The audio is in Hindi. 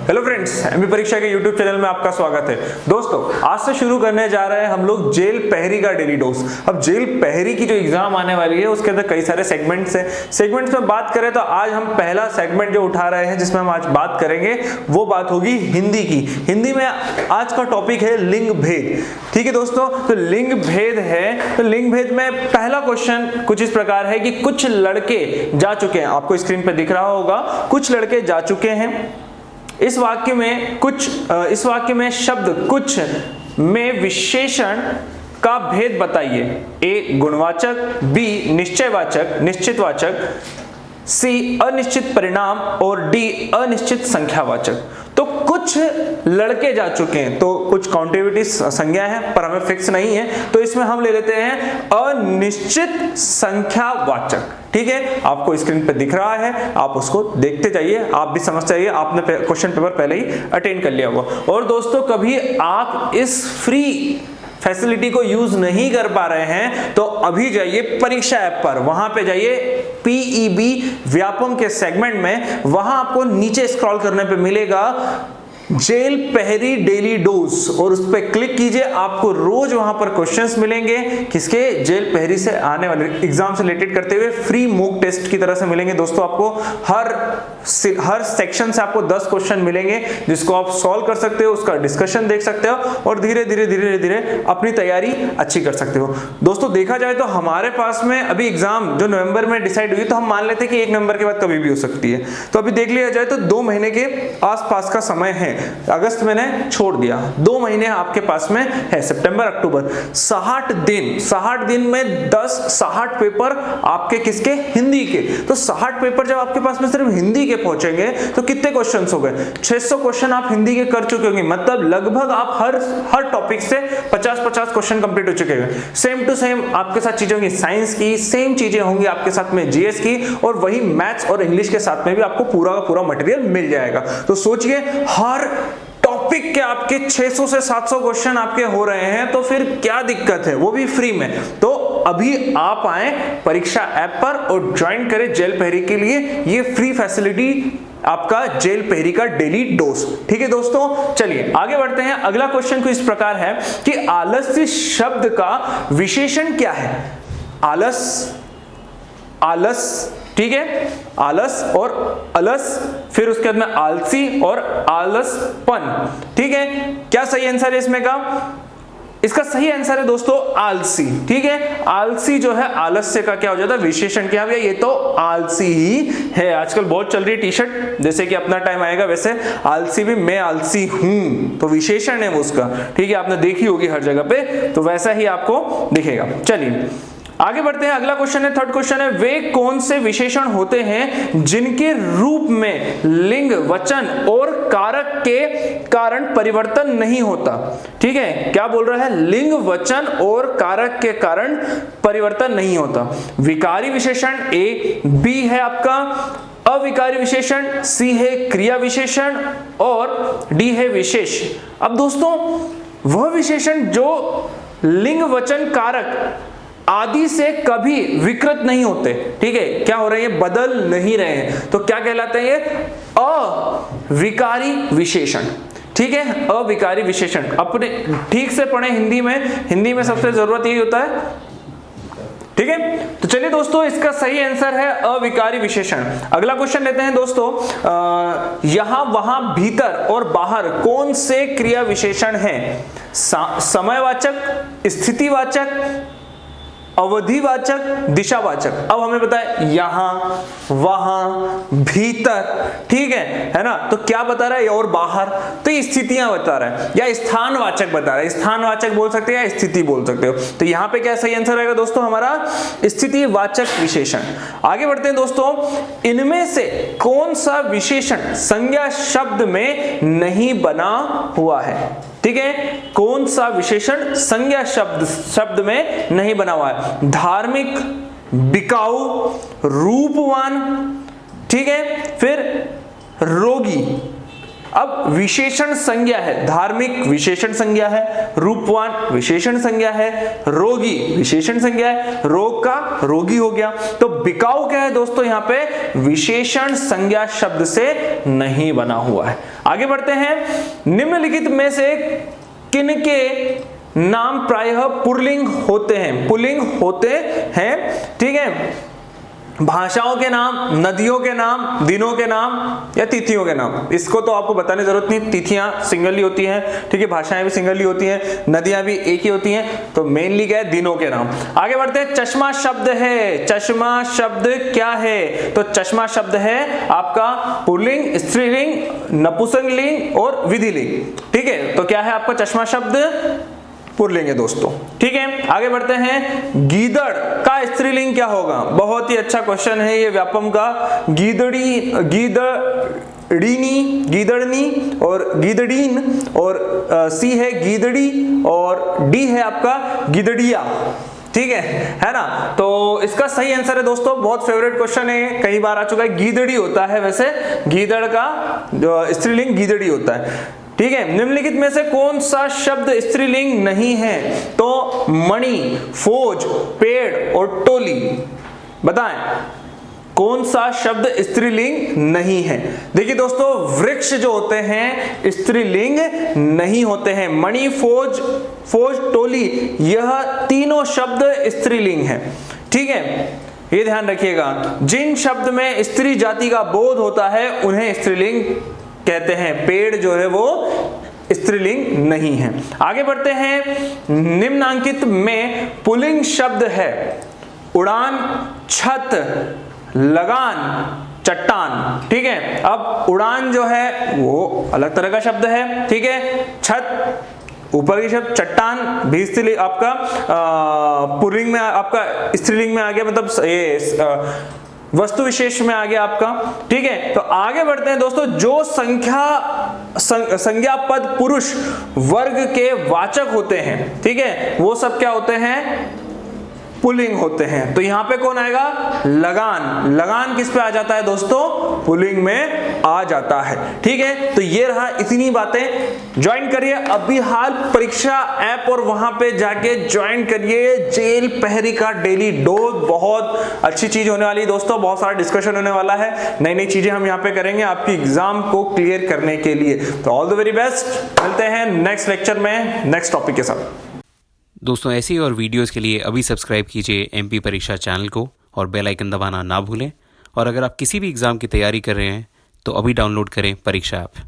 हेलो फ्रेंड्स, एमबी परीक्षा के यूट्यूब चैनल में आपका स्वागत है। दोस्तों, आज से शुरू करने जा रहे हैं हम लोग जेल पहरी का डेली डोज। अब जेल पहरी की जो एग्जाम आने वाली है उसके अंदर कई सारे सेगमेंट्स हैं। सेगमेंट्स में बात करें तो आज हम पहला सेगमेंट जो उठा रहे हैं जिसमें हम आज बात करेंगे वो बात होगी हिंदी की। हिंदी में आज का टॉपिक है लिंग भेद। ठीक है दोस्तों, तो लिंग भेद है। तो लिंग भेद में पहला क्वेश्चन कुछ इस प्रकार है कि कुछ लड़के जा चुके हैं, आपको स्क्रीन पे दिख रहा होगा, कुछ लड़के जा चुके हैं। इस वाक्य में शब्द कुछ में विशेषण का भेद बताइए। ए गुणवाचक, बी निश्चयवाचक, निश्चितवाचक, सी अनिश्चित परिणाम और डी अनिश्चित संख्यावाचक। तो कुछ लड़के जा चुके हैं, तो कुछ काउंटेबिलिटी संज्ञा है पर हमें फिक्स नहीं है, तो इसमें हम ले लेते हैं अनिश्चित संख्यावाचक। ठीक है, आपको स्क्रीन पे दिख रहा है, आप उसको देखते जाइए, आप भी समझ जाइए, आपने क्वेश्चन पेपर पहले ही अटेंड कर लिया होगा। और दोस्तों, कभी आप इस फ्री फैसिलिटी को यूज नहीं कर पा रहे हैं तो अभी जाइए परीक्षा ऐप पर, वहां पे जाइए पीईबी व्यापम के सेगमेंट में, वहां आपको नीचे स्क्रॉल करने पे मिलेगा जेल पहरी डेली डोज और उस पर क्लिक कीजिए। आपको रोज वहां पर क्वेश्चंस मिलेंगे, किसके, जेल पहरी से आने वाले एग्जाम से रिलेटेड करते हुए फ्री मॉक टेस्ट की तरह से मिलेंगे। दोस्तों, आपको हर सेक्शन से आपको 10 क्वेश्चन मिलेंगे जिसको आप सॉल्व कर सकते हो, उसका डिस्कशन देख सकते हो और धीरे धीरे अपनी तैयारी अच्छी कर सकते हो। दोस्तों, देखा जाए तो हमारे पास में अभी एग्जाम जो नवंबर में डिसाइड हुई, तो हम मान लेते हैं कि 1 नवंबर के बाद कभी भी हो सकती है। तो अभी देख लिया जाए तो 2 महीने के आसपास का समय है। अगस्त मैंने छोड़ दिया, 2 महीने आपके पास में है, सितंबर अक्टूबर, 60 दिन में 60 पेपर आपके किसके, हिंदी के। तो 60 पेपर जब आपके पास में सिर्फ हिंदी के पहुंचेंगे तो कितने क्वेश्चंस हो गए, 600 क्वेश्चन आप हिंदी के कर चुके होंगे। मतलब लगभग आप हर टॉपिक से 50 क्वेश्चन कंप्लीट हो चुके हैं। सेम टू सेम आपके साथ चीजें होंगी साइंस की, सेम चीजें होंगी आपके साथ में जीएस की, और वही मैथ्स और इंग्लिश के साथ में भी आपको पूरा का पूरा मटेरियल मिल जाएगा। तो सोचिए, हर टॉपिक के आपके 600 से 700 क्वेश्चन आपके हो रहे हैं, तो फिर क्या दिक्कत है, वो भी फ्री में। तो अभी आप आए परीक्षा ऐप पर और ज्वाइन करें जेल पहरी के लिए ये फ्री फैसिलिटी, आपका जेल पहरी का डेली डोज। ठीक है दोस्तों, चलिए आगे बढ़ते हैं। अगला क्वेश्चन कुछ इस प्रकार है कि आलस्य शब्द का विशेषण क्या है। आलस, ठीक है, आलस और अलस, फिर उसके बाद में आलसी और आलसपन। ठीक है, क्या सही आंसर है इसमें का? इसका सही आंसर है दोस्तों आलसी। ठीक है, आलसी जो है आलस्य का क्या हो जाता है, विशेषण। क्या भैया, ये तो आलसी ही है। आजकल बहुत चल रही टी-शर्ट, जैसे कि अपना टाइम आएगा वैसे आलसी भी मैं आलसी हूं, तो विशेषण है वो उसका। ठीक है, आपने देखी होगी हर जगह पे, तो वैसा ही आपको दिखेगा। चलिए आगे बढ़ते हैं। अगला क्वेश्चन है, थर्ड क्वेश्चन है, वे कौन से विशेषण होते हैं जिनके रूप में लिंग, वचन और कारक के कारण परिवर्तन नहीं होता। ठीक है, क्या बोल रहा है, लिंग, वचन और कारक के कारण परिवर्तन नहीं होता। विकारी विशेषण ए, बी है आपका अविकारी विशेषण, सी है क्रिया विशेषण और डी है विशेष। अब दोस्तों, वह विशेषण जो लिंग, वचन, कारक आदि से कभी विकृत नहीं होते। ठीक है, क्या हो रहे हैं, बदल नहीं रहे हैं, तो क्या कहलाते हैं, ये अविकारी विशेषण। ठीक है, अविकारी विशेषण। अपने ठीक से पढ़े हिंदी में सबसे जरूरत यही होता है। ठीक है, तो चलिए दोस्तों, इसका सही आंसर है अविकारी विशेषण। अगला क्वेश्चन लेते हैं दोस्तों, यहां, वहां, भीतर और बाहर कौन से क्रिया विशेषण हैं? समयवाचक, स्थितिवाचक, अवधिवाचक, दिशावाचक। अब हमें पता है यहां, वहां, भीतर। ठीक है ना, तो क्या बता रहा है, और बाहर, तो ये स्थितियां बता रहा है या स्थानवाचक बता रहा है। स्थानवाचक बोल सकते हैं या स्थिति बोल सकते हो। तो यहां पे क्या सही आंसर आएगा दोस्तों, हमारा स्थितिवाचक विशेषण। आगे बढ़ते हैं दोस्तों, इनमें से कौन सा विशेषण संज्ञा शब्द में नहीं बना हुआ है। ठीक है, कौन सा विशेषण संज्ञा शब्द में नहीं बना हुआ है? धार्मिक, बिकाऊ, रूपवान, ठीक है, फिर रोगी। अब विशेषण संज्ञा है, धार्मिक विशेषण संज्ञा है, रूपवान विशेषण संज्ञा है, रोगी विशेषण संज्ञा है, रोग का रोगी हो गया। तो बिकाऊ क्या है दोस्तों, यहां पे विशेषण संज्ञा शब्द से नहीं बना हुआ है। आगे बढ़ते हैं, निम्नलिखित में से किनके नाम प्रायः पुल्लिंग होते हैं, पुल्लिंग होते हैं, ठीक है। भाषाओं के नाम, नदियों के नाम, दिनों के नाम या तिथियों के नाम। इसको तो आपको बताने की जरूरत नहीं, तिथियां सिंगल ही होती हैं, ठीक है, भाषाएं भी सिंगल ही होती हैं, नदियां भी एक ही होती हैं, तो मेनली क्या है, दिनों के नाम। आगे बढ़ते हैं, चश्मा शब्द है, चश्मा शब्द क्या है, तो चश्मा शब्द है आपका पुल्लिंग, स्त्रीलिंग, नपुंसकलिंग और विधिलिंग, ठीक है। तो क्या है आपका चश्मा शब्द, पुल्लिंग है दोस्तों, ठीक है। आगे बढ़ते हैं, गीदड़ का स्त्रीलिंग क्या होगा, बहुत ही अच्छा क्वेश्चन है ये व्यापम का। गीदड़ी, गीदड़ीनी, गीदड़नी और गीदड़ीन, और सी है गीदड़ी और डी है आपका गीदड़िया, ठीक है ना। तो इसका सही आंसर है दोस्तों, बहुत फेवरेट क्वेश्चन है, कई बार आ चुका है, गीदड़ी होता है, वैसे गीदड़ का जो स्त्रीलिंग गीदड़ी होता है, ठीक है। निम्नलिखित में से कौन सा शब्द स्त्रीलिंग नहीं है, तो मणि, फौज, पेड़ और टोली, बताएं कौन सा शब्द स्त्रीलिंग नहीं है। देखिए दोस्तों, वृक्ष जो होते हैं स्त्रीलिंग नहीं होते हैं, मणि, फौज, टोली, यह तीनों शब्द स्त्रीलिंग है, ठीक है, ये ध्यान रखिएगा। जिन शब्द में स्त्री जाति का बोध होता है उन्हें स्त्रीलिंग कहते हैं, पेड़ जो है वो स्त्रीलिंग नहीं है। आगे बढ़ते हैं, निम्नांकित में पुल्लिंग शब्द है, उड़ान, छत, लगान, चट्टान, ठीक है। अब उड़ान जो है वो अलग तरह का शब्द है, ठीक है, छत ऊपर की शब्द, चट्टान भी स्त्रीलिंग आपका पुल्लिंग में, आपका स्त्रीलिंग में आ गया, मतलब ये वस्तु विशेष में आ गया आपका, ठीक है। तो आगे बढ़ते हैं दोस्तों, जो संज्ञा पद पुरुष वर्ग के वाचक होते हैं, ठीक है, वो सब क्या होते हैं, पुल्लिंग होते हैं। तो यहां पे कौन आएगा, लगान, लगान किस पे आ जाता है दोस्तों, पुल्लिंग में आ जाता है, ठीक है। तो ये रहा, इतनी बातें। ज्वाइन करिए अभी हाल परीक्षा ऐप और वहां पे जाके ज्वाइन करिए जेल पहरी का डेली डोज, बहुत अच्छी चीज होने वाली है दोस्तों, बहुत सारा डिस्कशन होने वाला है, नई नई चीजें हम यहाँ पे करेंगे आपकी एग्जाम को क्लियर करने के लिए। तो ऑल द वेरी बेस्ट, मिलते हैं नेक्स्ट लेक्चर में नेक्स्ट टॉपिक के साथ। दोस्तों ऐसी और वीडियोस के लिए अभी सब्सक्राइब कीजिए एमपी परीक्षा चैनल को और बेल आइकन दबाना ना भूलें। और अगर आप किसी भी एग्ज़ाम की तैयारी कर रहे हैं तो अभी डाउनलोड करें परीक्षा ऐप।